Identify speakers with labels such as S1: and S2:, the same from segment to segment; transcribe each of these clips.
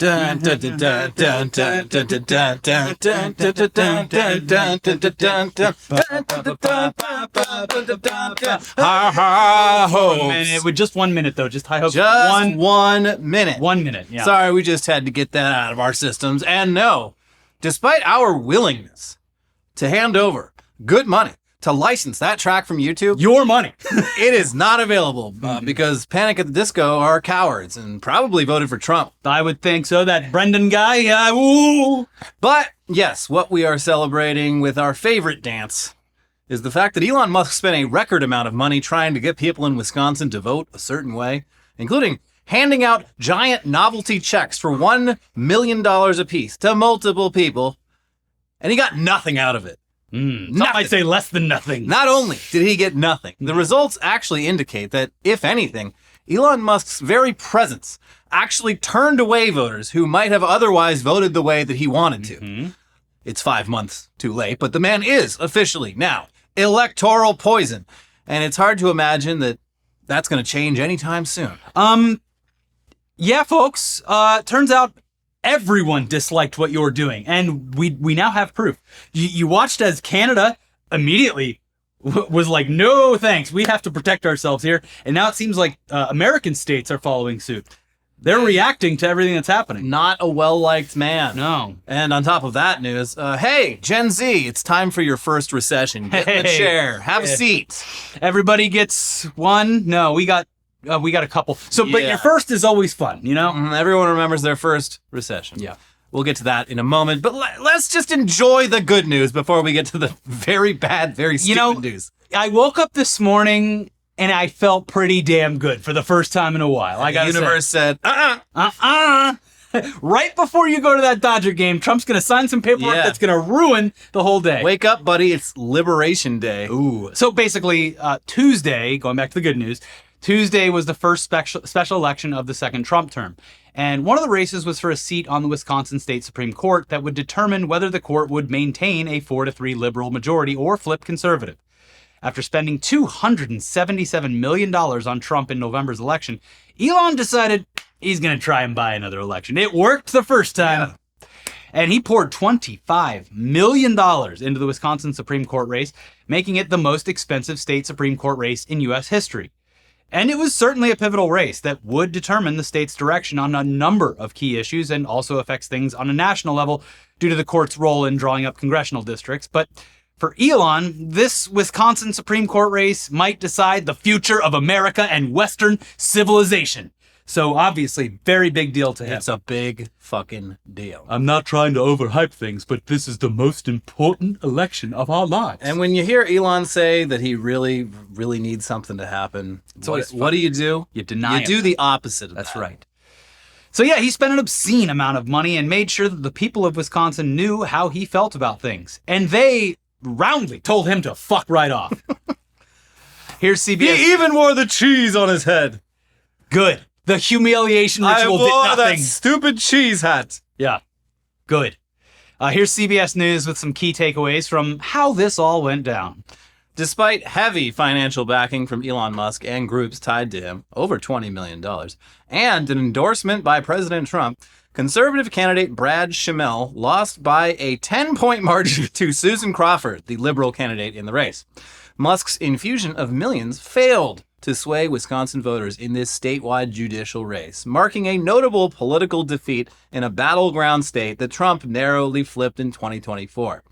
S1: minute. With just 1 minute, though. Just I hope
S2: just 1 minute.
S1: 1 minute, yeah.
S2: Sorry, we just had to get that out of our systems. And no, despite our willingness to hand over good money to license that track from YouTube,
S1: your money,
S2: it is not available because Panic at the Disco are cowards and probably voted for Trump.
S1: I would think so. That Brendan guy, yeah. Ooh.
S2: But yes, what we are celebrating with our favorite dance is the fact that Elon Musk spent a record amount of money trying to get people in Wisconsin to vote a certain way, including handing out giant novelty checks for $1 million apiece to multiple people, and he got nothing out of it.
S1: Some might say less than nothing.
S2: Not only did he get nothing, the results actually indicate that, if anything, Elon Musk's very presence actually turned away voters who might have otherwise voted the way that he wanted to. It's 5 months too late, but the man is officially now electoral poison, and it's hard to imagine that that's going to change anytime soon.
S1: Yeah, folks, turns out everyone disliked what you're doing, and we now have proof. You watched as Canada immediately was like, no thanks, we have to protect ourselves here, and now it seems like American states are following suit. They're reacting to everything that's happening.
S2: Not a well-liked man.
S1: No.
S2: And on top of that news, hey, Gen Z, it's time for your first recession. Get in the chair. Have a seat.
S1: Everybody gets one. No, we got a couple. So, but your first is always fun, you know?
S2: Everyone remembers their first recession.
S1: Yeah.
S2: We'll get to that in a moment, but let's just enjoy the good news before we get to the very bad, very stupid news.
S1: I woke up this morning and I felt pretty damn good for the first time in a while.
S2: The universe said,
S1: right before you go to that Dodger game, Trump's going to sign some paperwork that's going to ruin the whole day.
S2: Wake up, buddy. It's Liberation Day.
S1: Ooh. So basically, Tuesday, going back to the good news, Tuesday was the first special election of the second Trump term. And one of the races was for a seat on the Wisconsin State Supreme Court that would determine whether the court would maintain a 4-3 liberal majority or flip conservative. After spending $277 million on Trump in November's election, Elon decided he's going to try and buy another election. It worked the first time. Yeah. And he poured $25 million into the Wisconsin Supreme Court race, making it the most expensive state Supreme Court race in U.S. history. And it was certainly a pivotal race that would determine the state's direction on a number of key issues and also affects things on a national level due to the court's role in drawing up congressional districts. But for Elon, this Wisconsin Supreme Court race might decide the future of America and Western civilization. So obviously, very big deal to him.
S2: It's a big fucking deal.
S1: I'm not trying to overhype things, but this is the most important election of our lives.
S2: And when you hear Elon say that he really, really needs something to happen, what do?
S1: You deny it.
S2: You do the opposite of that.
S1: That's right. So yeah, he spent an obscene amount of money and made sure that the people of Wisconsin knew how he felt about things. And they roundly told him to fuck right off. Here's CBS.
S2: He even wore the cheese on his head.
S1: Good. The humiliation ritual did nothing.
S2: That stupid cheese hat.
S1: Yeah. Good. Here's CBS News with some key takeaways from how this all went down.
S2: Despite heavy financial backing from Elon Musk and groups tied to him, over $20 million, and an endorsement by President Trump, conservative candidate Brad Schimel lost by a 10-point margin to Susan Crawford, the liberal candidate in the race. Musk's infusion of millions failed to sway Wisconsin voters in this statewide judicial race, marking a notable political defeat in a battleground state that Trump narrowly flipped in 2024.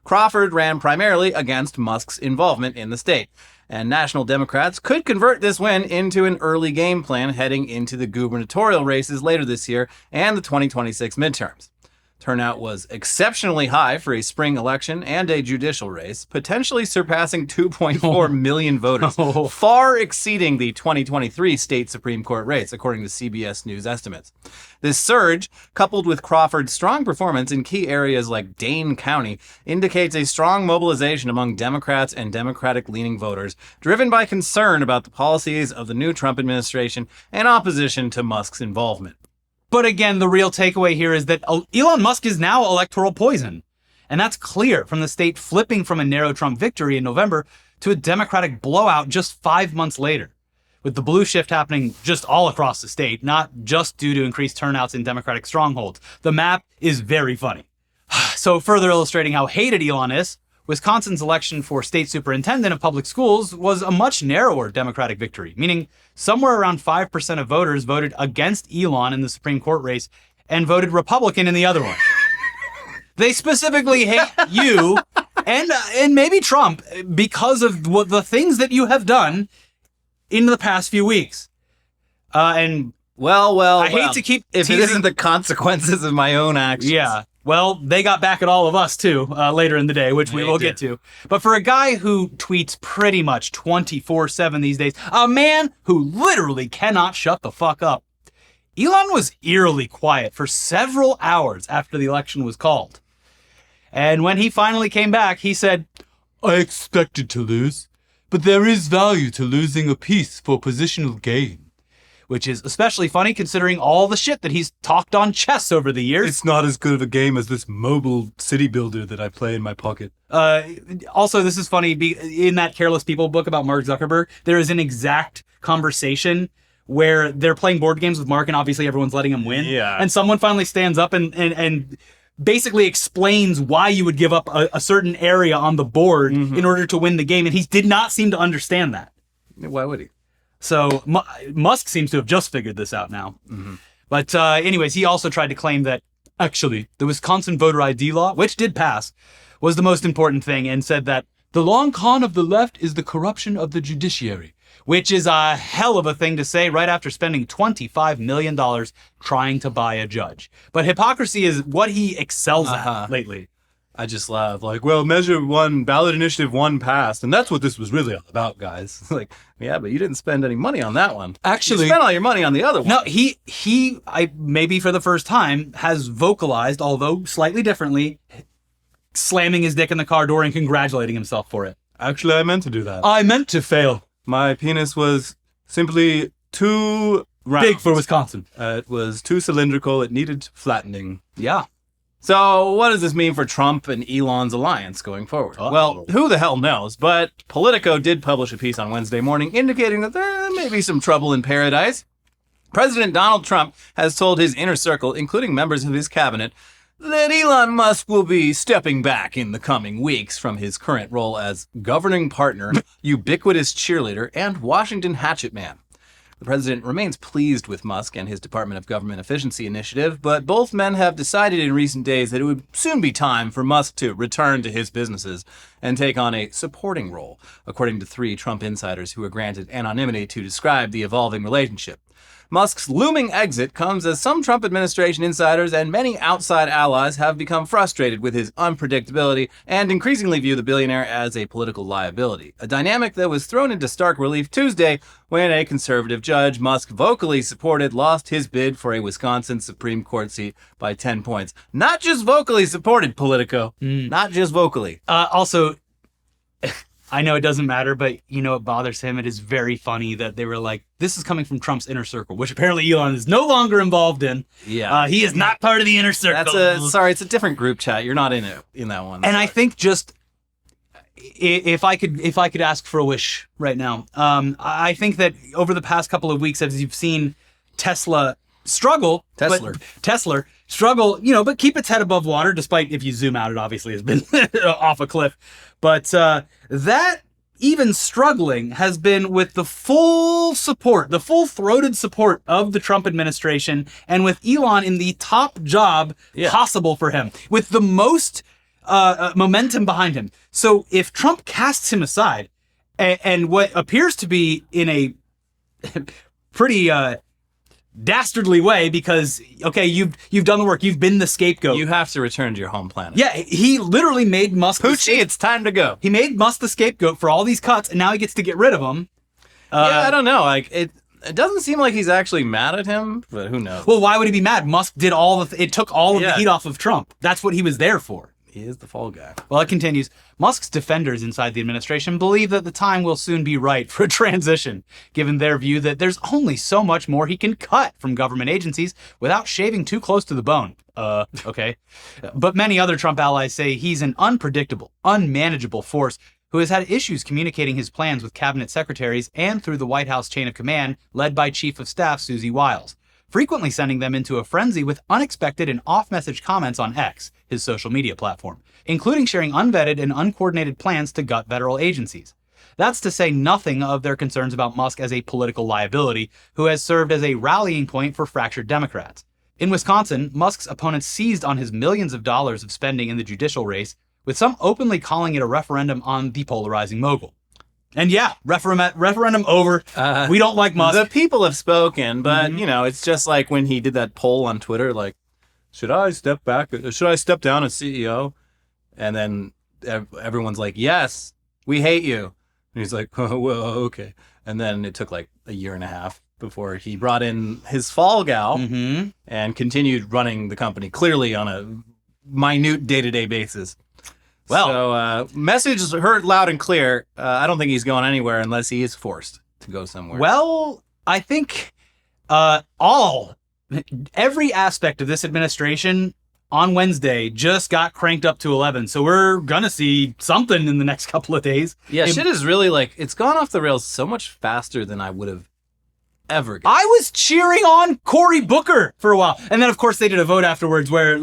S2: Crawford ran primarily against Musk's involvement in the state, and National Democrats could convert this win into an early game plan heading into the gubernatorial races later this year and the 2026 midterms. Turnout was exceptionally high for a spring election and a judicial race, potentially surpassing 2.4 million voters, far exceeding the 2023 state Supreme Court race, according to CBS News estimates. This surge, coupled with Crawford's strong performance in key areas like Dane County, indicates a strong mobilization among Democrats and Democratic-leaning voters, driven by concern about the policies of the new Trump administration and opposition to Musk's involvement.
S1: But again, the real takeaway here is that Elon Musk is now electoral poison. And that's clear from the state flipping from a narrow Trump victory in November to a Democratic blowout just 5 months later. with the blue shift happening just all across the state, not just due to increased turnouts in Democratic strongholds. The map is very funny. So further illustrating how hated Elon is, Wisconsin's election for state superintendent of public schools was a much narrower Democratic victory, meaning somewhere around 5% of voters voted against Elon in the Supreme Court race and voted Republican in the other one. They specifically hate you and maybe Trump because of the things that you have done in the past few weeks. I hate to keep
S2: if
S1: teasing.
S2: it isn't the consequences of my own actions.
S1: Yeah. Well, they got back at all of us, too, later in the day, which we will get to. But for a guy who tweets pretty much 24/7 these days, a man who literally cannot shut the fuck up, Elon was eerily quiet for several hours after the election was called. And when he finally came back, he said, "I expected to lose, but there is value to losing a piece for positional gain." Which is especially funny considering all the shit that he's talked on chess over the years.
S3: It's not as good of a game as this mobile city builder that I play in my pocket.
S1: Also, this is funny. In that Careless People book about Mark Zuckerberg, there is an exact conversation where they're playing board games with Mark, and obviously everyone's letting him win.
S3: Yeah.
S1: And someone finally stands up and basically explains why you would give up a certain area on the board in order to win the game, and he did not seem to understand that.
S2: Why would he?
S1: So Musk seems to have just figured this out now. But anyways, he also tried to claim that actually the Wisconsin voter ID law, which did pass, was the most important thing, and said that the long con of the left is the corruption of the judiciary, which is a hell of a thing to say right after spending $25 million trying to buy a judge. But hypocrisy is what he excels at lately.
S3: I just laugh like, well, measure one, ballot initiative one passed, and that's what this was really all about, guys.
S2: Like, yeah, but you didn't spend any money on that one.
S1: Actually,
S2: you spent all your money on the other one.
S1: No, I maybe for the first time has vocalized, although slightly differently, slamming his dick in the car door and congratulating himself for it.
S3: Actually, I meant to do that.
S1: I meant to fail.
S3: My penis was simply too round.
S1: Big for Wisconsin.
S3: It was too cylindrical. It needed flattening.
S1: Yeah.
S2: So what does this mean for Trump and Elon's alliance going forward?
S1: Uh-oh.
S2: Well, who the hell knows? But Politico did publish a piece on Wednesday morning indicating that there may be some trouble in paradise. President Donald Trump has told his inner circle, including members of his cabinet, that Elon Musk will be stepping back in the coming weeks from his current role as governing partner, ubiquitous cheerleader, and Washington hatchet man. The president remains pleased with Musk and his Department of Government Efficiency initiative, but both men have decided in recent days that it would soon be time for Musk to return to his businesses and take on a supporting role, according to 3 Trump insiders who were granted anonymity to describe the evolving relationship. Musk's looming exit comes as some Trump administration insiders and many outside allies have become frustrated with his unpredictability and increasingly view the billionaire as a political liability, a dynamic that was thrown into stark relief Tuesday when a conservative judge Musk vocally supported lost his bid for a Wisconsin Supreme Court seat by 10 points. Not just vocally supported, Politico. Not just vocally.
S1: Also, I know it doesn't matter, but you know it bothers him. It is very funny that they were like, this is coming from Trump's inner circle, which apparently Elon is no longer involved in.
S2: Yeah.
S1: He is not part of the inner circle.
S2: It's a different group chat. You're not in it, in that one.
S1: And I think just, if I could ask for a wish right now, I think that over the past couple of weeks, as you've seen Tesla struggle, but keep its head above water, despite if you zoom out, it obviously has been off a cliff. But that even struggling has been with the full support, the full-throated support of the Trump administration, and with Elon in the top job possible for him, with the most momentum behind him. So if Trump casts him aside, and what appears to be in a pretty dastardly way, because okay, you've done the work, you've been the scapegoat.
S2: You have to return to your home planet.
S1: Yeah, he literally made Musk
S2: Poochie, it's time to go.
S1: He made Musk the scapegoat for all these cuts, and now he gets to get rid of them.
S2: I don't know. Like it doesn't seem like he's actually mad at him, but who knows?
S1: Well, why would he be mad? Musk did it took all of the heat off of Trump. That's what he was there for.
S2: He is the fall guy.
S1: Well, it continues. Musk's defenders inside the administration believe that the time will soon be right for a transition, given their view that there's only so much more he can cut from government agencies without shaving too close to the bone. Okay. But many other Trump allies say he's an unpredictable, unmanageable force who has had issues communicating his plans with cabinet secretaries and through the White House chain of command led by Chief of Staff Susie Wiles, frequently sending them into a frenzy with unexpected and off-message comments on X, his social media platform, including sharing unvetted and uncoordinated plans to gut federal agencies. That's to say nothing of their concerns about Musk as a political liability who has served as a rallying point for fractured Democrats. In Wisconsin, Musk's opponents seized on his millions of dollars of spending in the judicial race, with some openly calling it a referendum on the polarizing mogul. And yeah, referendum over. We don't like Musk.
S2: The people have spoken, but, it's just like when he did that poll on Twitter, like, should I step back? Should I step down as CEO? And then everyone's like, yes, we hate you. And he's like, oh, well, okay. And then it took like a year and a half before he brought in his fall gal and continued running the company clearly on a minute day-to-day basis. Well, so message is heard loud and clear. I don't think he's going anywhere unless he is forced to go somewhere.
S1: Well, I think every aspect of this administration on Wednesday just got cranked up to 11. So we're going to see something in the next couple of days.
S2: Yeah, shit is really it's gone off the rails so much faster than I would have ever guessed.
S1: I was cheering on Cory Booker for a while. And then, of course, they did a vote afterwards where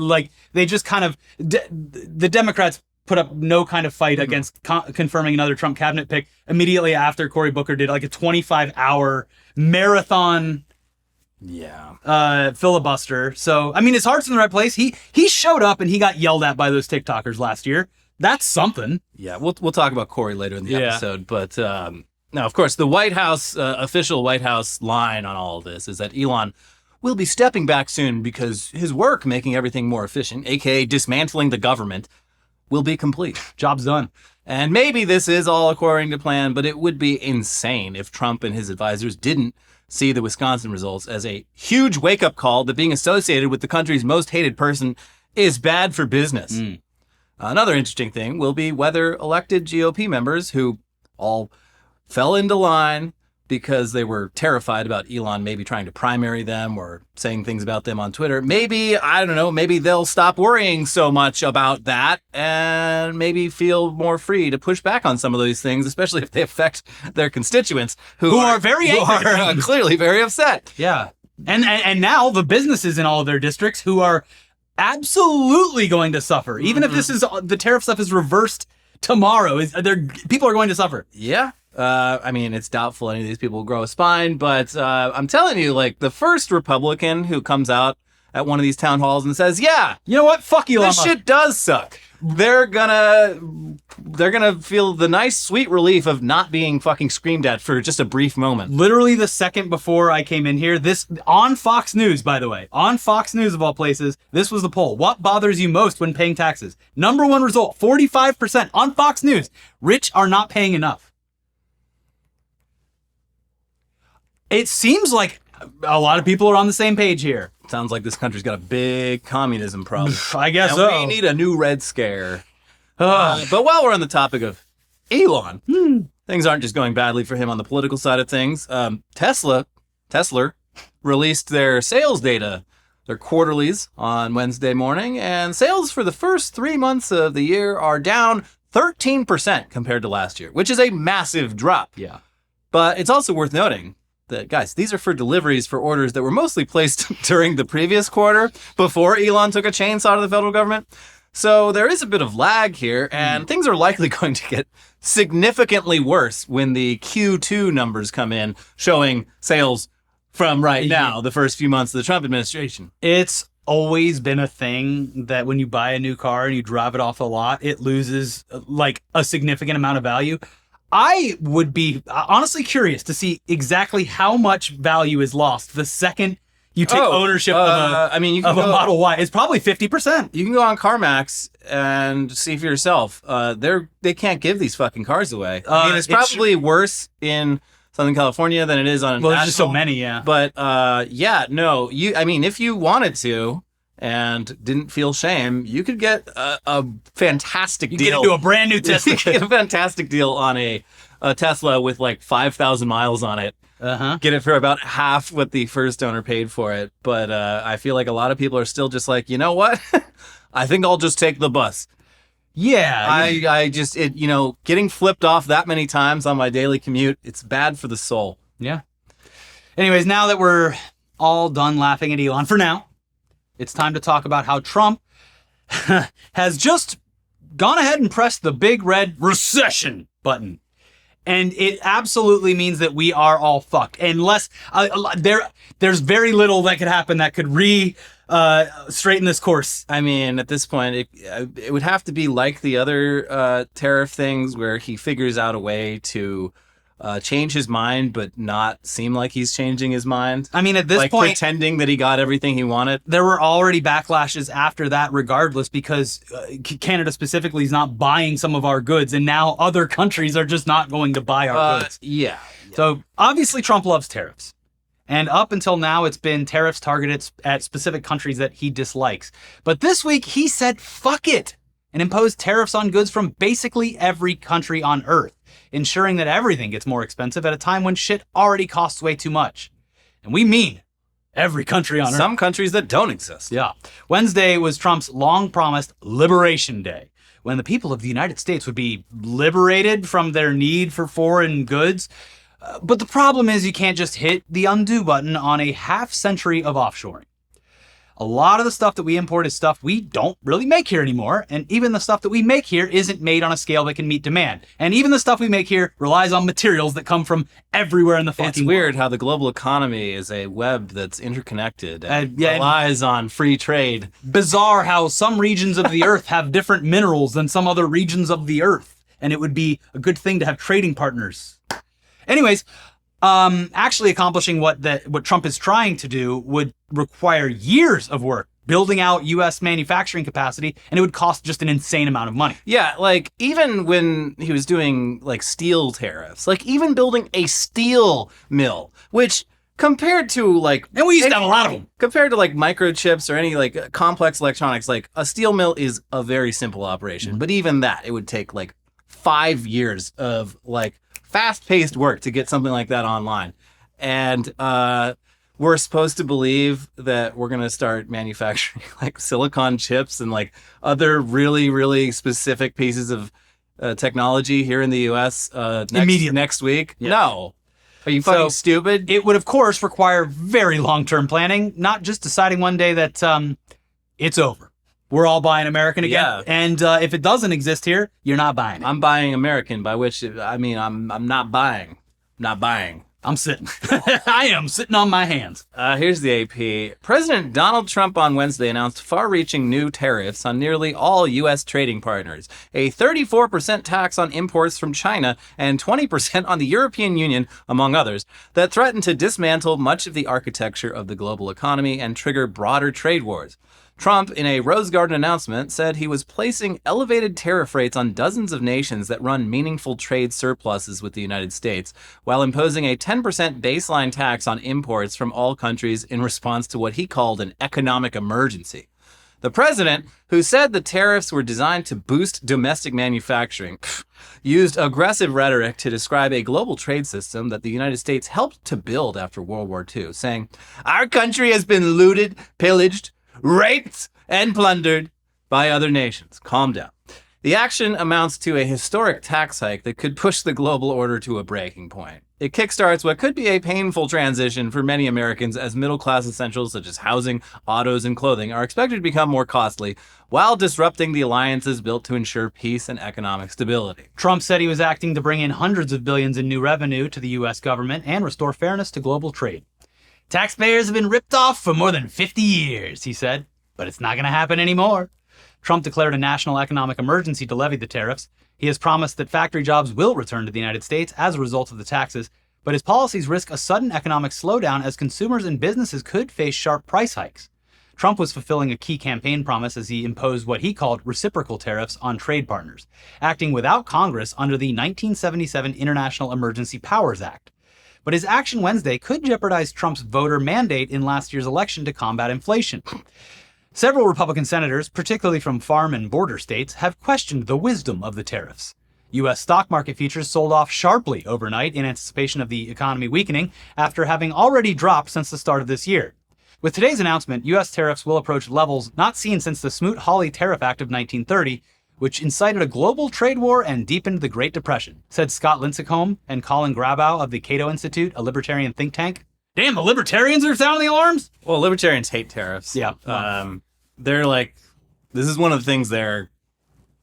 S1: they just kind of, the Democrats put up no kind of fight against confirming another Trump cabinet pick immediately after Cory Booker did like a 25-hour marathon filibuster. So, I mean, his heart's in the right place. He showed up and he got yelled at by those TikTokers last year. That's something.
S2: Yeah, we'll talk about Cory later in the episode. But now, of course, the White House, official White House line on all of this is that Elon will be stepping back soon because his work making everything more efficient, aka dismantling the government, will be complete.
S1: Job's done.
S2: And maybe this is all according to plan, but it would be insane if Trump and his advisors didn't see the Wisconsin results as a huge wake-up call that being associated with the country's most hated person is bad for business. Another interesting thing will be whether elected GOP members who all fell into line because they were terrified about Elon maybe trying to primary them or saying things about them on Twitter. Maybe, I don't know, maybe they'll stop worrying so much about that and maybe feel more free to push back on some of these things, especially if they affect their constituents who are very angry. Who are clearly very upset.
S1: Yeah. And now the businesses in all of their districts who are absolutely going to suffer. Even if this is the tariff stuff is reversed tomorrow, people are going to suffer.
S2: Yeah. I mean, it's doubtful any of these people will grow a spine, but I'm telling you, like, the first Republican who comes out at one of these town halls and says, yeah,
S1: you know what? Fuck Elon
S2: Musk. This shit does suck. They're gonna feel the nice, sweet relief of not being fucking screamed at for just a brief moment.
S1: Literally the second before I came in here, this on Fox News, by the way, on Fox News of all places, this was the poll. What bothers you most when paying taxes? Number one result, 45% on Fox News. Rich are not paying enough. It seems like a lot of people are on the same page here.
S2: Sounds like this country's got a big communism problem.
S1: I guess
S2: and
S1: so.
S2: We need a new Red Scare. But while we're on the topic of Elon, things aren't just going badly for him on the political side of things. Tesla released their sales data, their quarterlies, on Wednesday morning, and sales for the first 3 months of the year are down 13% compared to last year, which is a massive drop.
S1: Yeah.
S2: But it's also worth noting that, guys, these are for deliveries for orders that were mostly placed during the previous quarter before Elon took a chainsaw to the federal government. So there is a bit of lag here, and things are likely going to get significantly worse when the Q2 numbers come in, showing sales from right now, the first few months of the Trump administration.
S1: It's always been a thing that when you buy a new car and you drive it off the lot, it loses like a significant amount of value. I would be honestly curious to see exactly how much value is lost the second you take ownership of a Model Y. It's probably 50%.
S2: You can go on CarMax and see for yourself. They can't give these fucking cars away. I mean, it's probably worse in Southern California than it is on
S1: Well, there's just so many, yeah.
S2: But if you wanted to and didn't feel shame, you could get a fantastic deal.
S1: You get into a brand new Tesla.
S2: You get a fantastic deal on a Tesla with like 5,000 miles on it. Get it for about half what the first owner paid for it. But I feel like a lot of people are still just like, you know what? I think I'll just take the bus.
S1: Yeah.
S2: I just, getting flipped off that many times on my daily commute, it's bad for the soul.
S1: Yeah. Anyways, now that we're all done laughing at Elon for now, it's time to talk about how Trump has just gone ahead and pressed the big red recession button. And it absolutely means that we are all fucked. Unless there's very little that could happen that could straighten this course.
S2: I mean, at this point, it would have to be like the other tariff things where he figures out a way to change his mind, but not seem like he's changing his mind.
S1: I mean, at this
S2: like
S1: point,
S2: pretending that he got everything he wanted.
S1: There were already backlashes after that, regardless, because Canada specifically is not buying some of our goods, and now other countries are just not going to buy our goods.
S2: Yeah.
S1: So obviously, Trump loves tariffs. And up until now, it's been tariffs targeted at specific countries that he dislikes. But this week, he said, fuck it, and imposed tariffs on goods from basically every country on Earth, ensuring that everything gets more expensive at a time when shit already costs way too much. And we mean every country on Earth.
S2: Some countries that don't exist.
S1: Yeah. Wednesday was Trump's long-promised Liberation Day, when the people of the United States would be liberated from their need for foreign goods. But the problem is you can't just hit the undo button on a half-century of offshoring. A lot of the stuff that we import is stuff we don't really make here anymore, and even the stuff that we make here isn't made on a scale that can meet demand. And even the stuff we make here relies on materials that come from everywhere in the fucking world.
S2: It's weird how the global economy is a web that's interconnected and
S1: yeah,
S2: relies on free trade.
S1: Bizarre how some regions of the earth have different minerals than some other regions of the earth, and it would be a good thing to have trading partners. Anyways, actually accomplishing what Trump is trying to do would require years of work, building out U.S. manufacturing capacity, and it would cost just an insane amount of money.
S2: Yeah, like even when he was doing like steel tariffs, like even building a steel mill, which compared to like...
S1: And we used to have a lot of them.
S2: Compared to like microchips or any like complex electronics, like a steel mill is a very simple operation.
S1: Mm-hmm.
S2: But even that, it would take like 5 years of like fast-paced work to get something like that online. And we're supposed to believe that we're going to start manufacturing like silicon chips and like other really, really specific pieces of technology here in the U.S. Next week. Yeah. No. Are you fucking stupid?
S1: It would, of course, require very long-term planning, not just deciding one day that it's over. We're all buying American again.
S2: Yeah.
S1: And if it doesn't exist here, you're not buying it.
S2: I'm buying American, by which I mean I'm not buying. Not buying.
S1: I'm sitting. I am sitting on my hands.
S2: Here's the AP. President Donald Trump on Wednesday announced far-reaching new tariffs on nearly all U.S. trading partners, a 34% tax on imports from China and 20% on the European Union, among others, that threaten to dismantle much of the architecture of the global economy and trigger broader trade wars. Trump, in a Rose Garden announcement, said he was placing elevated tariff rates on dozens of nations that run meaningful trade surpluses with the United States, while imposing a 10% baseline tax on imports from all countries in response to what he called an economic emergency. The president, who said the tariffs were designed to boost domestic manufacturing, used aggressive rhetoric to describe a global trade system that the United States helped to build after World War II, saying, "Our country has been looted, pillaged, raped, and plundered by other nations." Calm down. The action amounts to a historic tax hike that could push the global order to a breaking point. It kickstarts what could be a painful transition for many Americans as middle-class essentials such as housing, autos, and clothing are expected to become more costly, while disrupting the alliances built to ensure peace and economic stability.
S1: Trump said he was acting to bring in hundreds of billions in new revenue to the U.S. government and restore fairness to global trade. "Taxpayers have been ripped off for more than 50 years, he said, but it's not going to happen anymore. Trump declared a national economic emergency to levy the tariffs. He has promised that factory jobs will return to the United States as a result of the taxes, but his policies risk a sudden economic slowdown as consumers and businesses could face sharp price hikes. Trump was fulfilling a key campaign promise as he imposed what he called reciprocal tariffs on trade partners, acting without Congress under the 1977 International Emergency Powers Act. But his action Wednesday could jeopardize Trump's voter mandate in last year's election to combat inflation. Several Republican senators, particularly from farm and border states, have questioned the wisdom of the tariffs. U.S. stock market futures sold off sharply overnight in anticipation of the economy weakening after having already dropped since the start of this year. With today's announcement, U.S. tariffs will approach levels not seen since the Smoot-Hawley Tariff Act of 1930, which incited a global trade war and deepened the Great Depression, said Scott Lincecum and Colin Grabow of the Cato Institute, a libertarian think tank. Damn, the libertarians are sounding the alarms?
S2: Well, libertarians hate tariffs.
S1: Yeah.
S2: They're like, this is one of the things they're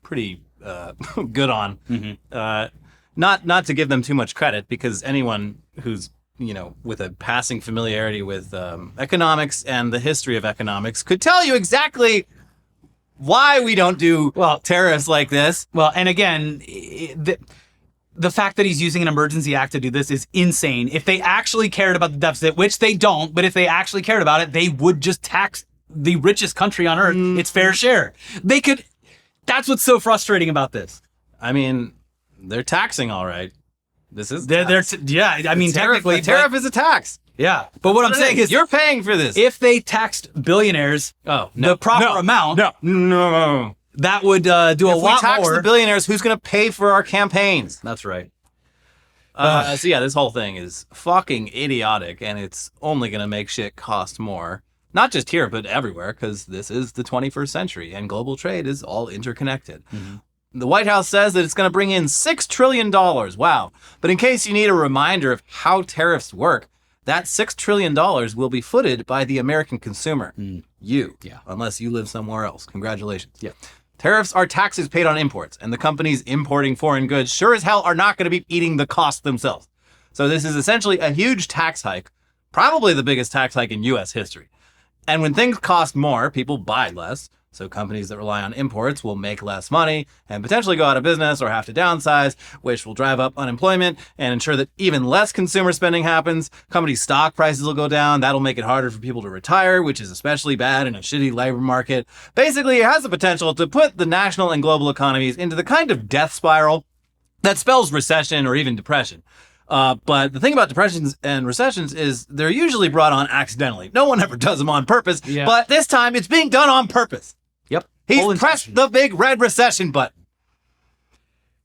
S2: pretty good on. Not to give them too much credit, because anyone who's with a passing familiarity with economics and the history of economics could tell you exactly why we don't do tariffs like this.
S1: Well, and again, the fact that he's using an emergency act to do this is insane. If they actually cared about the deficit, which they don't, but if they actually cared about it, they would just tax the richest country on earth its fair share. They could. That's what's so frustrating about this.
S2: I mean, they're taxing all right. This is
S1: technically,
S2: a tariff is a tax.
S1: Yeah, but what I'm saying is,
S2: you're paying for this.
S1: If they taxed billionaires, the proper amount, that would do a lot more. If we tax
S2: the billionaires, who's going to pay for our campaigns?
S1: That's right.
S2: So yeah, this whole thing is fucking idiotic, and it's only going to make shit cost more. Not just here, but everywhere, because this is the 21st century, and global trade is all interconnected. The White House says that it's going to bring in $6 trillion. Wow. But in case you need a reminder of how tariffs work, that $6 trillion will be footed by the American consumer. You. Yeah. Unless you live somewhere else. Congratulations.
S1: Yeah.
S2: Tariffs are taxes paid on imports, and the companies importing foreign goods sure as hell are not going to be eating the cost themselves. So this is essentially a huge tax hike, probably the biggest tax hike in U.S. history. And when things cost more, people buy less. So companies that rely on imports will make less money and potentially go out of business or have to downsize, which will drive up unemployment and ensure that even less consumer spending happens. Company stock prices will go down. That'll make it harder for people to retire, which is especially bad in a shitty labor market. Basically, it has the potential to put the national and global economies into the kind of death spiral that spells recession or even depression. But the thing about depressions and recessions is they're usually brought on accidentally. No one ever does them on purpose, but this time it's being done on purpose.
S1: Yep.
S2: He's pressed the big red recession button.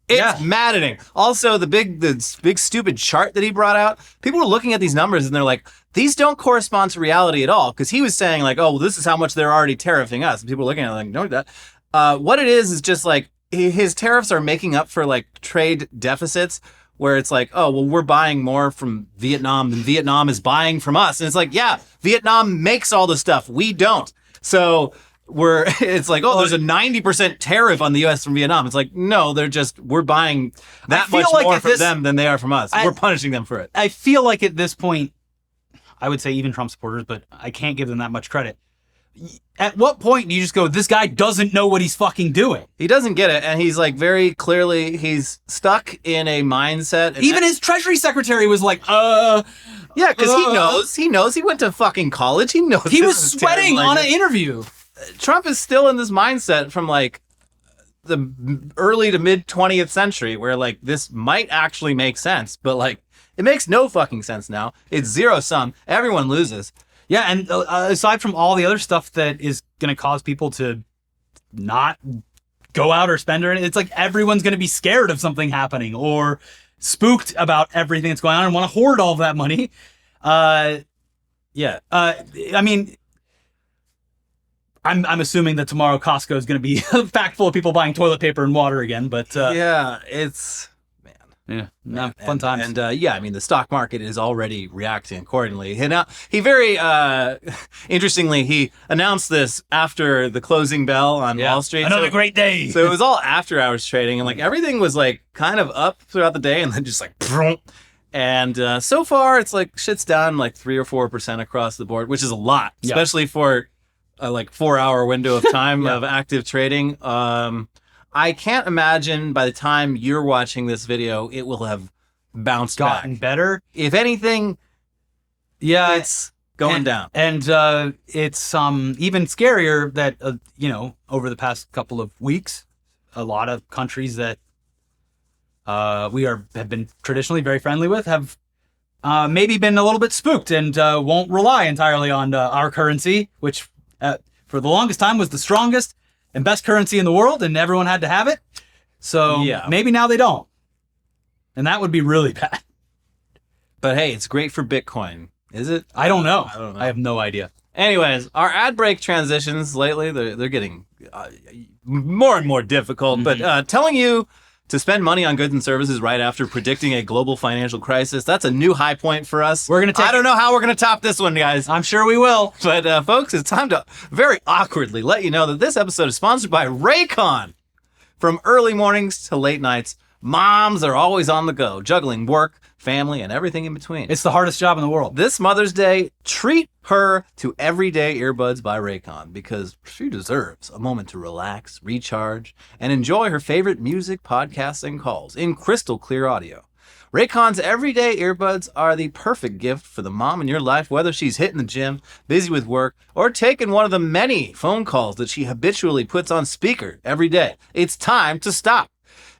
S2: It's maddening. Also, the big stupid chart that he brought out, people were looking at these numbers and they're like, these don't correspond to reality at all. Because he was saying like, oh, well, this is how much they're already tariffing us. And people were looking at it like, no, that. What it is just like his tariffs are making up for like trade deficits where it's like, oh, well, we're buying more from Vietnam than Vietnam is buying from us. And it's like, yeah, Vietnam makes all the stuff. We don't. So it's like, oh, there's a 90% tariff on the U.S. from Vietnam. It's like, no, we're buying that much more from them than they are from us. We're punishing them for it.
S1: I feel like at this point, I would say even Trump supporters, but I can't give them that much credit. At what point do you just go, this guy doesn't know what he's fucking doing?
S2: He doesn't get it. And he's like very clearly, he's stuck in a mindset.
S1: Even his Treasury Secretary was like,
S2: yeah, because he knows. He went to fucking college. He knows.
S1: He was sweating on an interview.
S2: Trump is still in this mindset from like the early to mid 20th century where like this might actually make sense, but like it makes no fucking sense now. It's zero sum. Everyone loses.
S1: Yeah, and aside from all the other stuff that is going to cause people to not go out or spend, or it's like everyone's going to be scared of something happening or spooked about everything that's going on and want to hoard all of that money. I mean, I'm assuming that tomorrow Costco is going to be packed full of people buying toilet paper and water again, but
S2: it's
S1: fun times.
S2: And I mean, the stock market is already reacting accordingly. He very interestingly, he announced this after the closing bell on Wall Street.
S1: Another great day.
S2: So it was all after hours trading, and like everything was like kind of up throughout the day, and then just like, and so far it's like shit's down like 3 or 4% across the board, which is a lot, especially for a like 4-hour window of time of active trading. I can't imagine by the time you're watching this video, it will have gotten
S1: better.
S2: If anything, it's going down.
S1: And it's even scarier that, over the past couple of weeks, a lot of countries that have been traditionally very friendly with have maybe been a little bit spooked and won't rely entirely on our currency, which for the longest time was the strongest and best currency in the world, and everyone had to have it. So maybe now they don't. And that would be really bad.
S2: But hey, it's great for Bitcoin, is it?
S1: I don't know. I have no idea.
S2: Anyways, our ad break transitions lately, they're getting more and more difficult. But telling you to spend money on goods and services right after predicting a global financial crisis, that's a new high point for us. I don't know how we're going to top this one, guys.
S1: I'm sure we will.
S2: But folks, it's time to very awkwardly let you know that this episode is sponsored by Raycon. From early mornings to late nights, moms are always on the go, juggling work, family, and everything in between.
S1: It's the hardest job in the world.
S2: This Mother's Day, treat her to Everyday Earbuds by Raycon because she deserves a moment to relax, recharge, and enjoy her favorite music, podcasts, and calls in crystal clear audio. Raycon's Everyday Earbuds are the perfect gift for the mom in your life, whether she's hitting the gym, busy with work, or taking one of the many phone calls that she habitually puts on speaker every day. It's time to stop.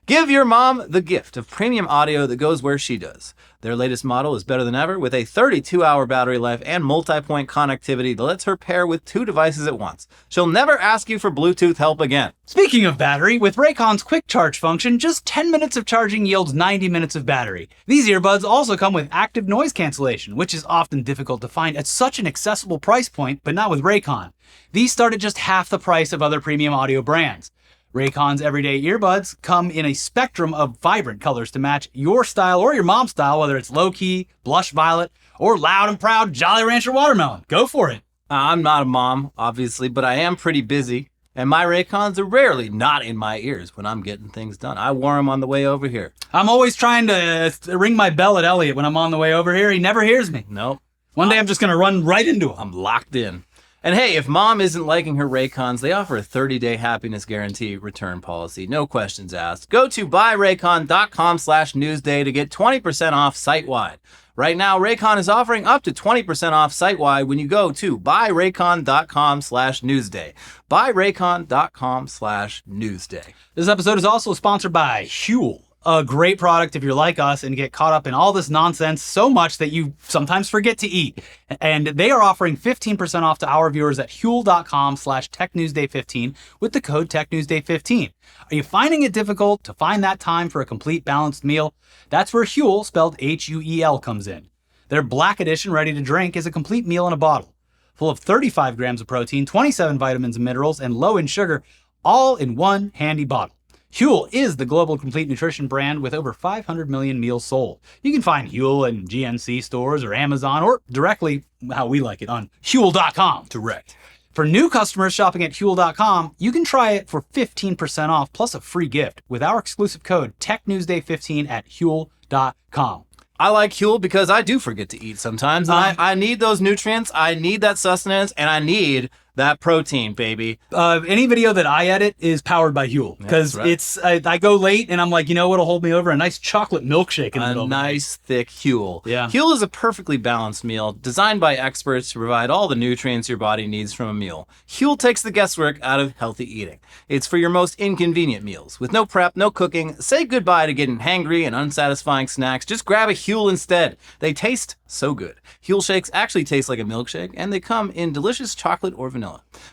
S2: Give your mom the gift of premium audio that goes where she does. Their latest model is better than ever with a 32-hour battery life and multi-point connectivity that lets her pair with 2 devices at once. She'll never ask you for Bluetooth help again.
S1: Speaking of battery, with Raycon's quick charge function, just 10 minutes of charging yields 90 minutes of battery. These earbuds also come with active noise cancellation, which is often difficult to find at such an accessible price point, but not with Raycon. These start at just half the price of other premium audio brands. Raycon's Everyday Earbuds come in a spectrum of vibrant colors to match your style or your mom's style, whether it's low-key, blush violet, or loud and proud Jolly Rancher watermelon. Go for it.
S2: I'm not a mom, obviously, but I am pretty busy, and my Raycons are rarely not in my ears when I'm getting things done. I wore them on the way over here.
S1: I'm always trying to ring my bell at Elliot when I'm on the way over here. He never hears me.
S2: Nope.
S1: One day I'm just going to run right into him.
S2: I'm locked in. And hey, if mom isn't liking her Raycons, they offer a 30-day happiness guarantee return policy. No questions asked. Go to buyraycon.com/newsday to get 20% off site-wide. Right now, Raycon is offering up to 20% off site-wide when you go to buyraycon.com/newsday. Buyraycon.com/newsday.
S1: This episode is also sponsored by Huel. A great product if you're like us and get caught up in all this nonsense so much that you sometimes forget to eat. And they are offering 15% off to our viewers at huel.com/TechNewsDay15 with the code TechNewsDay15. Are you finding it difficult to find that time for a complete balanced meal? That's where Huel, spelled Huel, comes in. Their Black Edition ready to drink is a complete meal in a bottle, full of 35 grams of protein, 27 vitamins and minerals, and low in sugar, all in one handy bottle. Huel is the global complete nutrition brand with over 500 million meals sold. You can find Huel in GNC stores or Amazon or directly, how we like it, on Huel.com.
S2: Direct.
S1: For new customers shopping at Huel.com, you can try it for 15% off plus a free gift with our exclusive code TechNewsDay15 at Huel.com.
S2: I like Huel because I do forget to eat sometimes. And I need those nutrients, I need that sustenance, and I need that protein, baby.
S1: Any video that I edit is powered by Huel because I go late and I'm like, you know what'll hold me over? A nice chocolate milkshake in the middle.
S2: A nice thick Huel.
S1: Yeah.
S2: Huel is a perfectly balanced meal designed by experts to provide all the nutrients your body needs from a meal. Huel takes the guesswork out of healthy eating. It's for your most inconvenient meals. With no prep, no cooking, say goodbye to getting hangry and unsatisfying snacks. Just grab a Huel instead. They taste so good. Huel shakes actually taste like a milkshake, and they come in delicious chocolate or vanilla.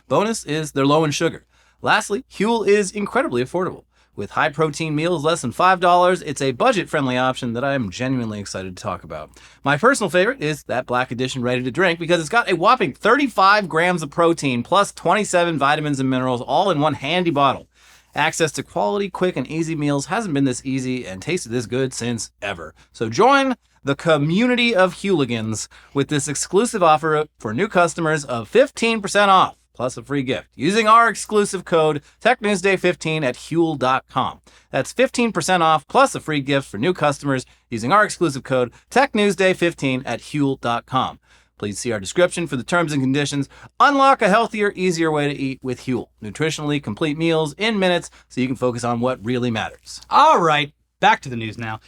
S2: Bonus is they're low in sugar. Lastly, Huel is incredibly affordable. With high protein meals less than $5, it's a budget-friendly option that I am genuinely excited to talk about. My personal favorite is that Black Edition ready to drink because it's got a whopping 35 grams of protein plus 27 vitamins and minerals all in one handy bottle. Access to quality, quick, and easy meals hasn't been this easy and tasted this good since ever. So join the community of Hueligans with this exclusive offer for new customers of 15% off plus a free gift using our exclusive code TechNewsDay15 at Huel.com. That's 15% off plus a free gift for new customers using our exclusive code TechNewsDay15 at Huel.com. Please see our description for the terms and conditions. Unlock a healthier, easier way to eat with Huel. Nutritionally complete meals in minutes so you can focus on what really matters.
S1: All right, back to the news now.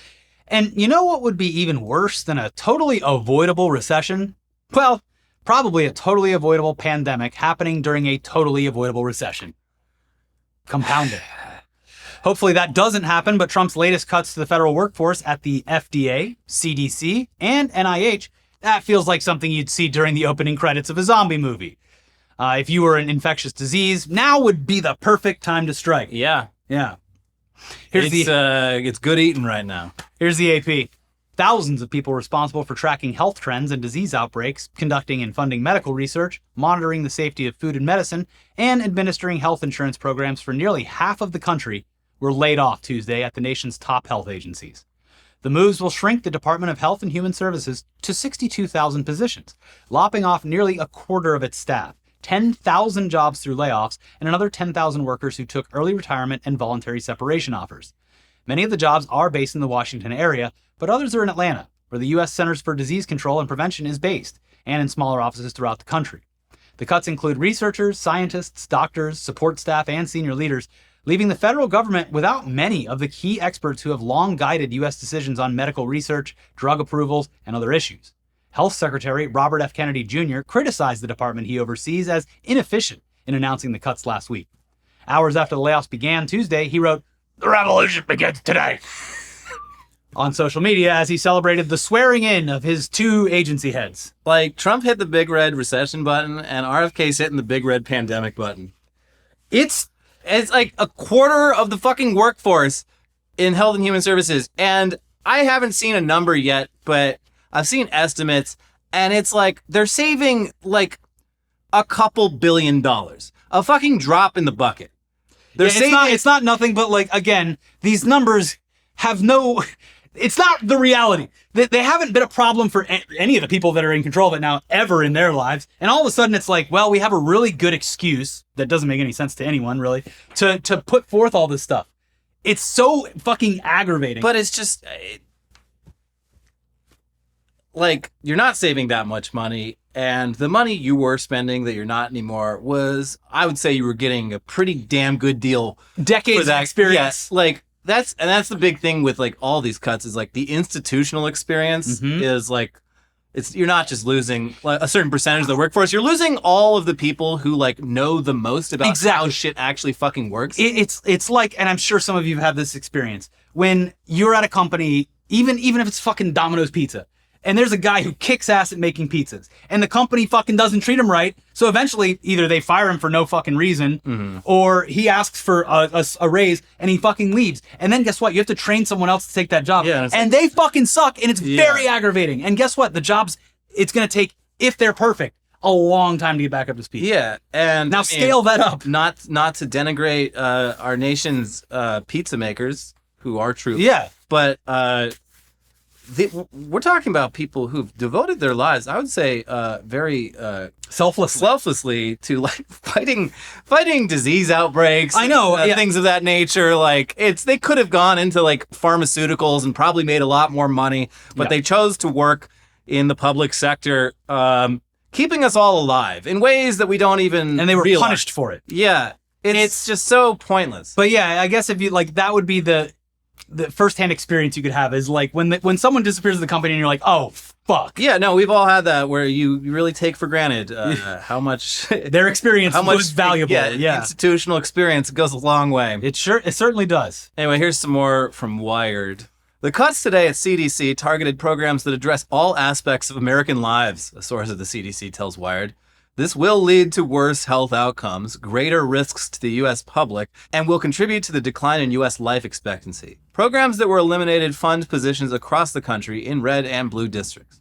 S1: And you know what would be even worse than a totally avoidable recession? Well, probably a totally avoidable pandemic happening during a totally avoidable recession. Compounded. Hopefully that doesn't happen, but Trump's latest cuts to the federal workforce at the FDA, CDC, and NIH, that feels like something you'd see during the opening credits of a zombie movie. If you were an infectious disease, now would be the perfect time to strike.
S2: Yeah.
S1: Yeah.
S2: It's good eating right now.
S1: Here's the AP. thousands of people responsible for tracking health trends and disease outbreaks, conducting and funding medical research, monitoring the safety of food and medicine, and administering health insurance programs for nearly half of the country were laid off Tuesday at the nation's top health agencies. The moves will shrink the Department of Health and Human Services to 62,000 positions, lopping off nearly a quarter of its staff, 10,000 jobs through layoffs, and another 10,000 workers who took early retirement and voluntary separation offers. Many of the jobs are based in the Washington area, but others are in Atlanta, where the U.S. Centers for Disease Control and Prevention is based, and in smaller offices throughout the country. The cuts include researchers, scientists, doctors, support staff, and senior leaders, leaving the federal government without many of the key experts who have long guided U.S. decisions on medical research, drug approvals, and other issues. Health Secretary Robert F. Kennedy Jr. criticized the department he oversees as inefficient in announcing the cuts last week. Hours after the layoffs began Tuesday, he wrote, "The revolution begins today," on social media as he celebrated the swearing in of his two agency heads.
S2: Like, Trump hit the big red recession button, and RFK's hitting the big red pandemic button. It's like a quarter of the fucking workforce in Health and Human Services. And I haven't seen a number yet, but I've seen estimates, and it's like they're saving like a couple $2 billion. A fucking drop in the bucket. They're saving.
S1: It's not nothing, but like, again, these numbers have no... It's not the reality. They haven't been a problem for any of the people that are in control of it now ever in their lives. And all of a sudden it's like, well, we have a really good excuse that doesn't make any sense to anyone really to put forth all this stuff. It's so fucking aggravating.
S2: But it's just like, you're not saving that much money. And the money you were spending that you're not anymore was, I would say you were getting a pretty damn good deal.
S1: Decades of experience.
S2: Yeah, like, that's the big thing with like all these cuts is like the institutional experience is like, you're not just losing like a certain percentage of the workforce, you're losing all of the people who like know the most about how shit actually fucking works.
S1: It's like, and I'm sure some of you have had this experience, when you're at a company, even if it's fucking Domino's Pizza, and there's a guy who kicks ass at making pizzas, and the company fucking doesn't treat him right. So eventually, either they fire him for no fucking reason, or he asks for a raise, and he fucking leaves. And then guess what? You have to train someone else to take that job.
S2: Yeah,
S1: and they fucking suck, and it's very aggravating. And guess what? The jobs, it's going to take, if they're perfect, a long time to get back up to speed.
S2: Yeah, and
S1: now scale that up.
S2: Not to denigrate our nation's pizza makers, who are true.
S1: Yeah.
S2: But we're talking about people who've devoted their lives, I would say, very selflessly to like fighting disease outbreaks.
S1: I know,
S2: things of that nature. Like they could have gone into like pharmaceuticals and probably made a lot more money, but they chose to work in the public sector, keeping us all alive in ways that we don't even.
S1: And they were
S2: realize.
S1: punished for it.
S2: Yeah, it's just so pointless.
S1: But yeah, I guess if you like, that would be the firsthand experience you could have is like when someone disappears in the company and you're like, oh fuck.
S2: Yeah, no, we've all had that where you really take for granted how much
S1: their experience was valuable.
S2: Yeah, institutional experience goes a long way.
S1: It certainly does.
S2: Anyway, here's some more from Wired. The cuts today at CDC targeted programs that address all aspects of American lives, a source of the CDC tells Wired. This will lead to worse health outcomes, greater risks to the U.S. public, and will contribute to the decline in U.S. life expectancy. Programs that were eliminated fund positions across the country in red and blue districts.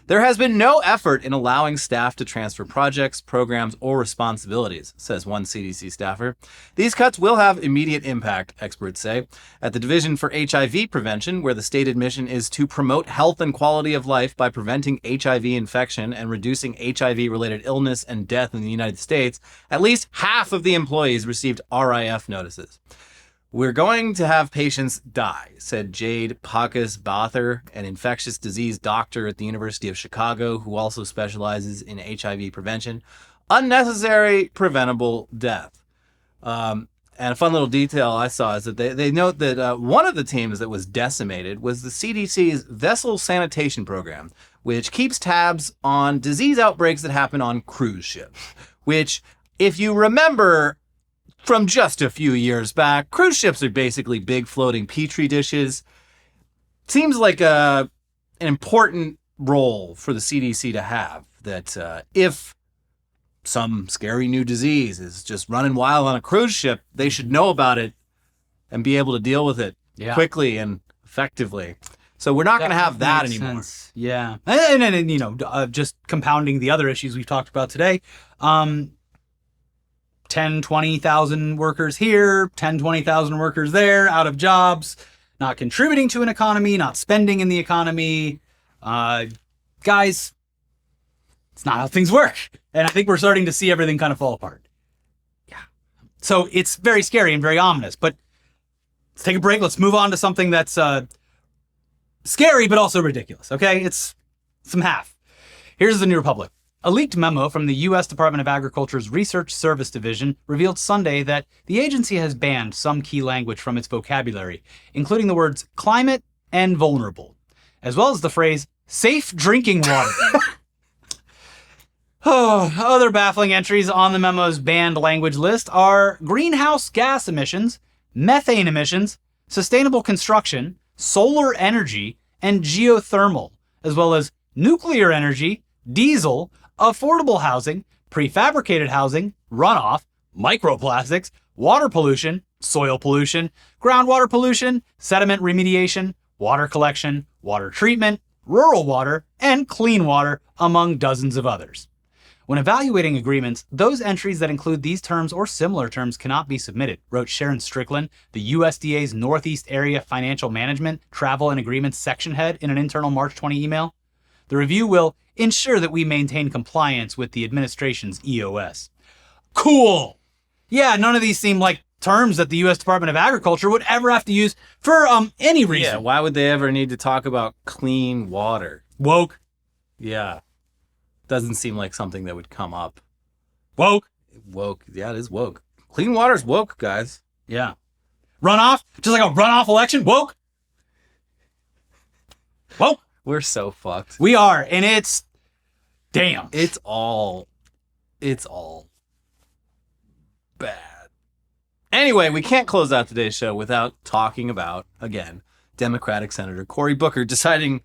S2: There has been no effort in allowing staff to transfer projects, programs, or responsibilities, says one CDC staffer. These cuts will have immediate impact, experts say. At the Division for HIV Prevention, where the stated mission is to promote health and quality of life by preventing HIV infection and reducing HIV-related illness and death in the United States, at least half of the employees received RIF notices. We're going to have patients die, said Jade Pacus-Bather, an infectious disease doctor at the University of Chicago who also specializes in HIV prevention. Unnecessary, preventable death. And a fun little detail I saw is that they note that one of the teams that was decimated was the CDC's vessel sanitation program, which keeps tabs on disease outbreaks that happen on cruise ships, which, if you remember, from just a few years back, cruise ships are basically big floating petri dishes. Seems like an important role for the CDC to have, that if some scary new disease is just running wild on a cruise ship, they should know about it and be able to deal with it quickly and effectively. So we're not going to have that
S1: makes
S2: anymore.
S1: sense. Yeah. And you know, just compounding the other issues we've talked about today. 10, 20,000 workers here, 10, 20,000 workers there, out of jobs, not contributing to an economy, not spending in the economy. Guys, it's not how things work. And I think we're starting to see everything kind of fall apart. Yeah. So it's very scary and very ominous. But let's take a break. Let's move on to something that's scary, but also ridiculous. Okay? It's some half. Here's the New Republic. A leaked memo from the U.S. Department of Agriculture's Research Service Division revealed Sunday that the agency has banned some key language from its vocabulary, including the words climate and vulnerable, as well as the phrase safe drinking water. Other baffling entries on the memo's banned language list are greenhouse gas emissions, methane emissions, sustainable construction, solar energy, and geothermal, as well as nuclear energy, diesel, affordable housing, prefabricated housing, runoff, microplastics, water pollution, soil pollution, groundwater pollution, sediment remediation, water collection, water treatment, rural water, and clean water, among dozens of others. When evaluating agreements, those entries that include these terms or similar terms cannot be submitted, wrote Sharon Strickland, the USDA's Northeast Area Financial Management, Travel and Agreements section head, in an internal March 20 email. The review will ensure that we maintain compliance with the administration's EOS. Cool! Yeah, none of these seem like terms that the U.S. Department of Agriculture would ever have to use for any reason.
S2: Yeah, why would they ever need to talk about clean water?
S1: Woke.
S2: Yeah. Doesn't seem like something that would come up.
S1: Woke.
S2: Woke. Yeah, it is woke. Clean water's woke, guys.
S1: Yeah. Runoff? Just like a runoff election? Woke. Woke.
S2: We're so fucked.
S1: We are, and it's damn.
S2: It's all bad. Anyway, we can't close out today's show without talking about, again, Democratic Senator Cory Booker deciding,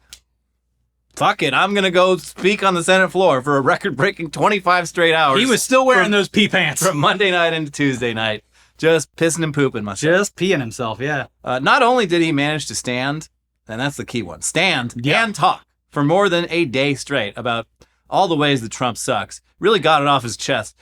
S2: fuck it, I'm going to go speak on the Senate floor for a record-breaking 25 straight hours.
S1: He was still wearing those pee pants.
S2: From Monday night into Tuesday night. Just pissing and pooping myself.
S1: Just peeing himself, yeah.
S2: Not only did he manage to stand, and that's the key one, stand and talk for more than a day straight about all the ways that Trump sucks, really got it off his chest.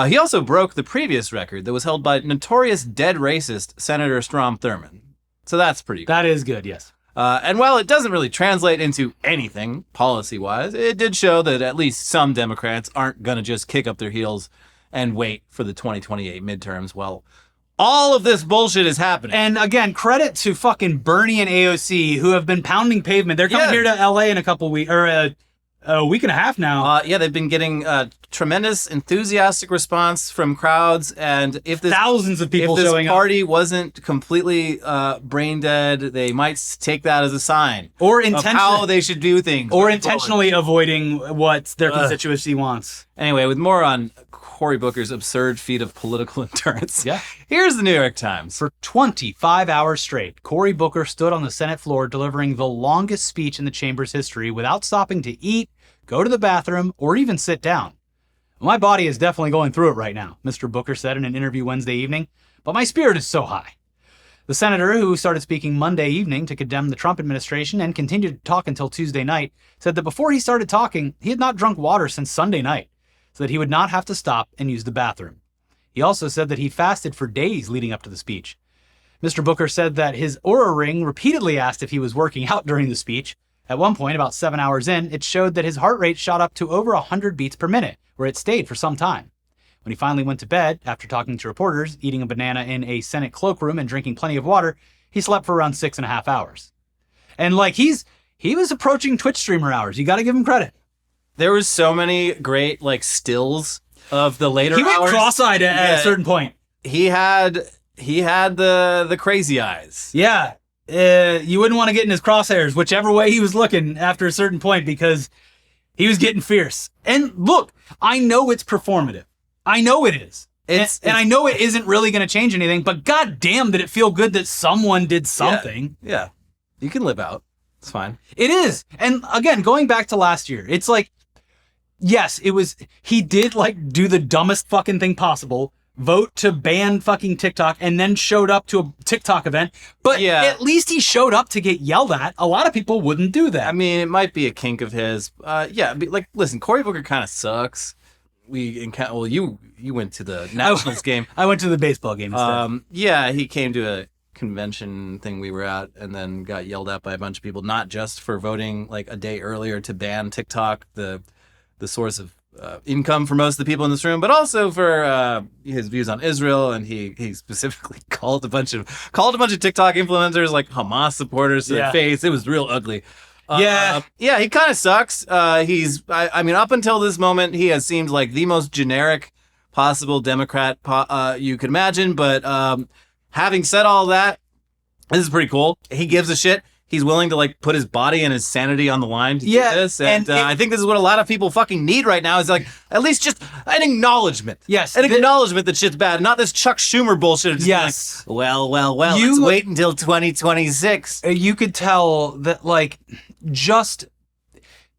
S2: He also broke the previous record that was held by notorious dead racist Senator Strom Thurmond. So that's pretty cool.
S1: That is good, yes.
S2: And while it doesn't really translate into anything policy-wise, it did show that at least some Democrats aren't going to just kick up their heels and wait for the 2028 midterms while all of this bullshit is happening.
S1: And again, credit to fucking Bernie and AOC who have been pounding pavement. They're coming here to LA in a couple weeks, or a week and a half now.
S2: Yeah, they've been getting tremendous enthusiastic response from crowds, and if this
S1: thousands of people
S2: if this
S1: showing
S2: party wasn't completely brain dead, they might take that as a sign
S1: or
S2: of how they should do things,
S1: or intentionally avoiding what their constituency wants.
S2: Anyway, with more on Cory Booker's absurd feat of political endurance, here's the New York Times.
S1: For 25 hours straight, Cory Booker stood on the Senate floor delivering the longest speech in the chamber's history without stopping to eat, go to the bathroom, or even sit down. My body is definitely going through it right now, Mr. Booker said in an interview Wednesday evening, but my spirit is so high. The senator, who started speaking Monday evening to condemn the Trump administration and continued to talk until Tuesday night, said that before he started talking, he had not drunk water since Sunday night, so that he would not have to stop and use the bathroom. He also said that he fasted for days leading up to the speech. Mr. Booker said that his Oura Ring repeatedly asked if he was working out during the speech. At one point, about 7 hours in, it showed that his heart rate shot up to over 100 beats per minute, where it stayed for some time. When he finally went to bed, after talking to reporters, eating a banana in a Senate cloakroom, and drinking plenty of water, he slept for around 6.5 hours. And he was approaching Twitch streamer hours. You got to give him credit.
S2: There was so many great stills of the later hours.
S1: He went cross-eyed at a certain point.
S2: He had the crazy eyes.
S1: Yeah. You wouldn't want to get in his crosshairs, whichever way he was looking after a certain point, because he was getting fierce. And look, I know it's performative. I know it is. And I know it isn't really going to change anything, but goddamn, did it feel good that someone did something.
S2: Yeah. You can live out. It's fine.
S1: It is. And again, going back to last year, it's like, yes, he did do the dumbest fucking thing possible, vote to ban fucking TikTok and then showed up to a TikTok event. But
S2: Yeah.
S1: at least he showed up to get yelled at. A lot of people wouldn't do that.
S2: I mean, it might be a kink of his. Yeah, but, like, listen, Cory Booker kind of sucks. Well, you went to the Nationals game.
S1: I went to the baseball game instead.
S2: Yeah, he came to a convention thing we were at and then got yelled at by a bunch of people, not just for voting like a day earlier to ban TikTok, the source of income for most of the people in this room, but also for his views on Israel. And he specifically called a bunch of TikTok influencers like Hamas supporters to their face. It was real ugly. Yeah, he kind of sucks. I mean, up until this moment, he has seemed like the most generic possible Democrat you could imagine. But having said all that, this is pretty cool. He gives a shit. He's willing to like put his body and his sanity on the line to do this. And I think this is what a lot of people fucking need right now is like at least just an acknowledgement.
S1: Yes.
S2: An acknowledgement that shit's bad. Not this Chuck Schumer bullshit. Just
S1: Yes.
S2: Like, well, let's wait until 2026.
S1: You could tell that like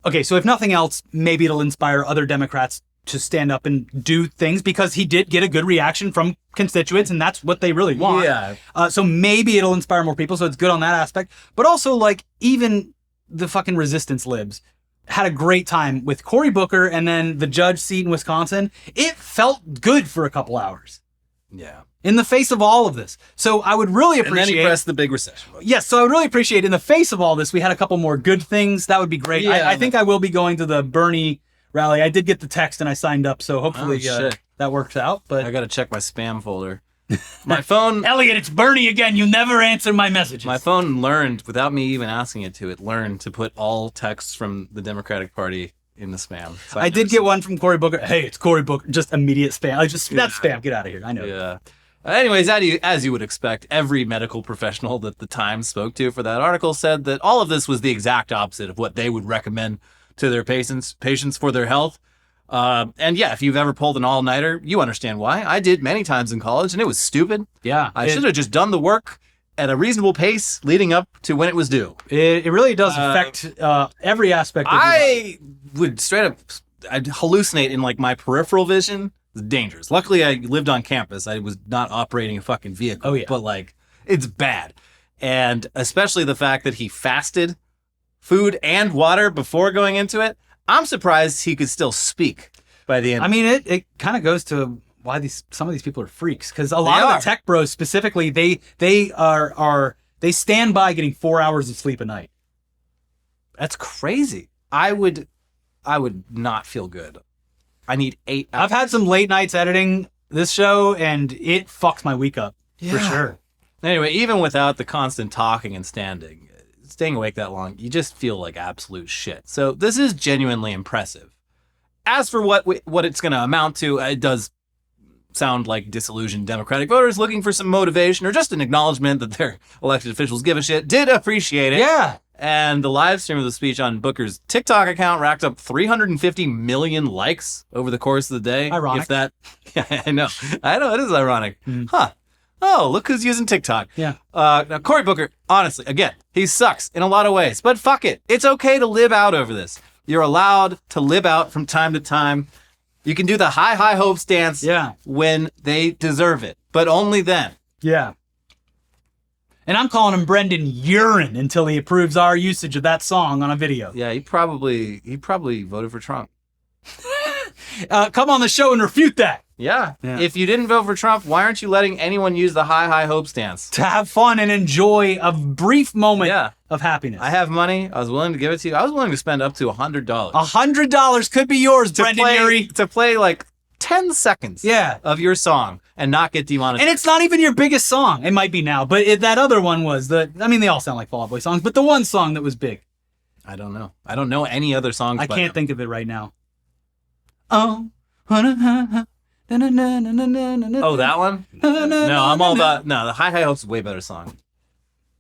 S1: okay, so if nothing else, maybe it'll inspire other Democrats to stand up and do things because he did get a good reaction from constituents and that's what they really want.
S2: Yeah.
S1: So maybe it'll inspire more people. So it's good on that aspect. But also like even the fucking resistance libs had a great time with Cory Booker and then the judge seat in Wisconsin. It felt good for a couple hours.
S2: Yeah.
S1: In the face of all of this. So I would really appreciate...
S2: And then he pressed the big recession button.
S1: Yes, so I would really appreciate in the face of all this, we had a couple more good things. That would be great.
S2: Yeah,
S1: I think I will be going to the Bernie rally. I did get the text and I signed up, so hopefully that works out. But
S2: I got to check my spam folder. My phone...
S1: Elliot, it's Bernie again. You never answer my messages.
S2: My phone learned, without me even asking it to put all texts from the Democratic Party in the spam. So
S1: I did get one from Cory Booker. Hey, it's Cory Booker. Just immediate spam. That's spam. Get out of here. I know.
S2: Yeah. Anyways, as you would expect, every medical professional that the Times spoke to for that article said that all of this was the exact opposite of what they would recommend to their patients for their health. And yeah, if you've ever pulled an all-nighter, you understand why. I did many times in college, and it was stupid.
S1: Yeah.
S2: I should have just done the work at a reasonable pace leading up to when it was due.
S1: It really does affect every aspect of your life.
S2: Would I'd hallucinate in like my peripheral vision. It's dangerous. Luckily, I lived on campus. I was not operating a fucking vehicle.
S1: Oh, yeah.
S2: But like, it's bad. And especially the fact that he fasted food and water before going into it. I'm surprised he could still speak by the end.
S1: I mean, it kind of goes to why some of these people are freaks. Because a lot of the tech bros specifically, they stand by getting 4 hours of sleep a night.
S2: That's crazy. I would not feel good. I need 8 hours.
S1: I've had some late nights editing this show, and it fucks my week up for sure.
S2: Anyway, even without the constant talking and staying awake that long, you just feel like absolute shit. So this is genuinely impressive. As for what it's going to amount to, it does sound like disillusioned Democratic voters looking for some motivation or just an acknowledgement that their elected officials give a shit. Did appreciate it.
S1: Yeah.
S2: And the live stream of the speech on Booker's TikTok account racked up 350 million likes over the course of the day.
S1: Ironic.
S2: Yeah, I know, it is ironic. Huh. Oh, look who's using TikTok.
S1: Yeah.
S2: Now, Cory Booker, honestly, again, he sucks in a lot of ways, but fuck it. It's okay to live out over this. You're allowed to live out from time to time. You can do the high hopes dance when they deserve it, but only then.
S1: Yeah. And I'm calling him Brendan Urine until he approves our usage of that song on a video.
S2: Yeah, he probably voted for Trump.
S1: Come on the show and refute that.
S2: Yeah. If you didn't vote for Trump, why aren't you letting anyone use the high hopes dance?
S1: To have fun and enjoy a brief moment of happiness.
S2: I have money. I was willing to give it to you. I was willing to spend up to $100.
S1: $100 could be yours, Brendan Urie.
S2: To play like 10 seconds of your song and not get demonetized.
S1: And it's not even your biggest song. It might be now, but that other one was they all sound like Fall Out Boy songs, but the one song that was big.
S2: I don't know. I don't know any other songs.
S1: I can't think of it right now. Oh, that
S2: one? No, I'm all about... No, the High Hopes is a way better song.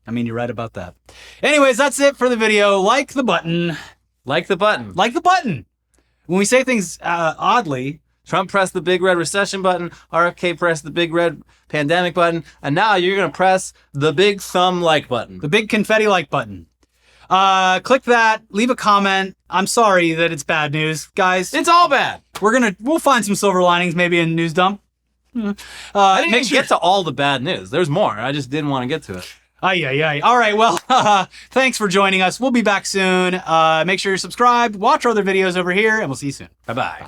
S1: I mean, you're right about that. Anyways, that's it for the video. Like the button.
S2: Like the button.
S1: Like the button. When we say things oddly...
S2: Trump pressed the big red recession button, RFK pressed the big red pandemic button, and now you're going to press the big thumb like button.
S1: The big confetti like button. Click that, leave a comment. I'm sorry that it's bad news, guys.
S2: It's all bad.
S1: We'll find some silver linings maybe in News Dump.
S2: I didn't
S1: make
S2: even
S1: sure.
S2: get to all the bad news. There's more. I just didn't want to get to it.
S1: Ay. All right. Well, thanks for joining us. We'll be back soon. Make sure you're subscribed. Watch our other videos over here, and we'll see you soon.
S2: Bye-bye.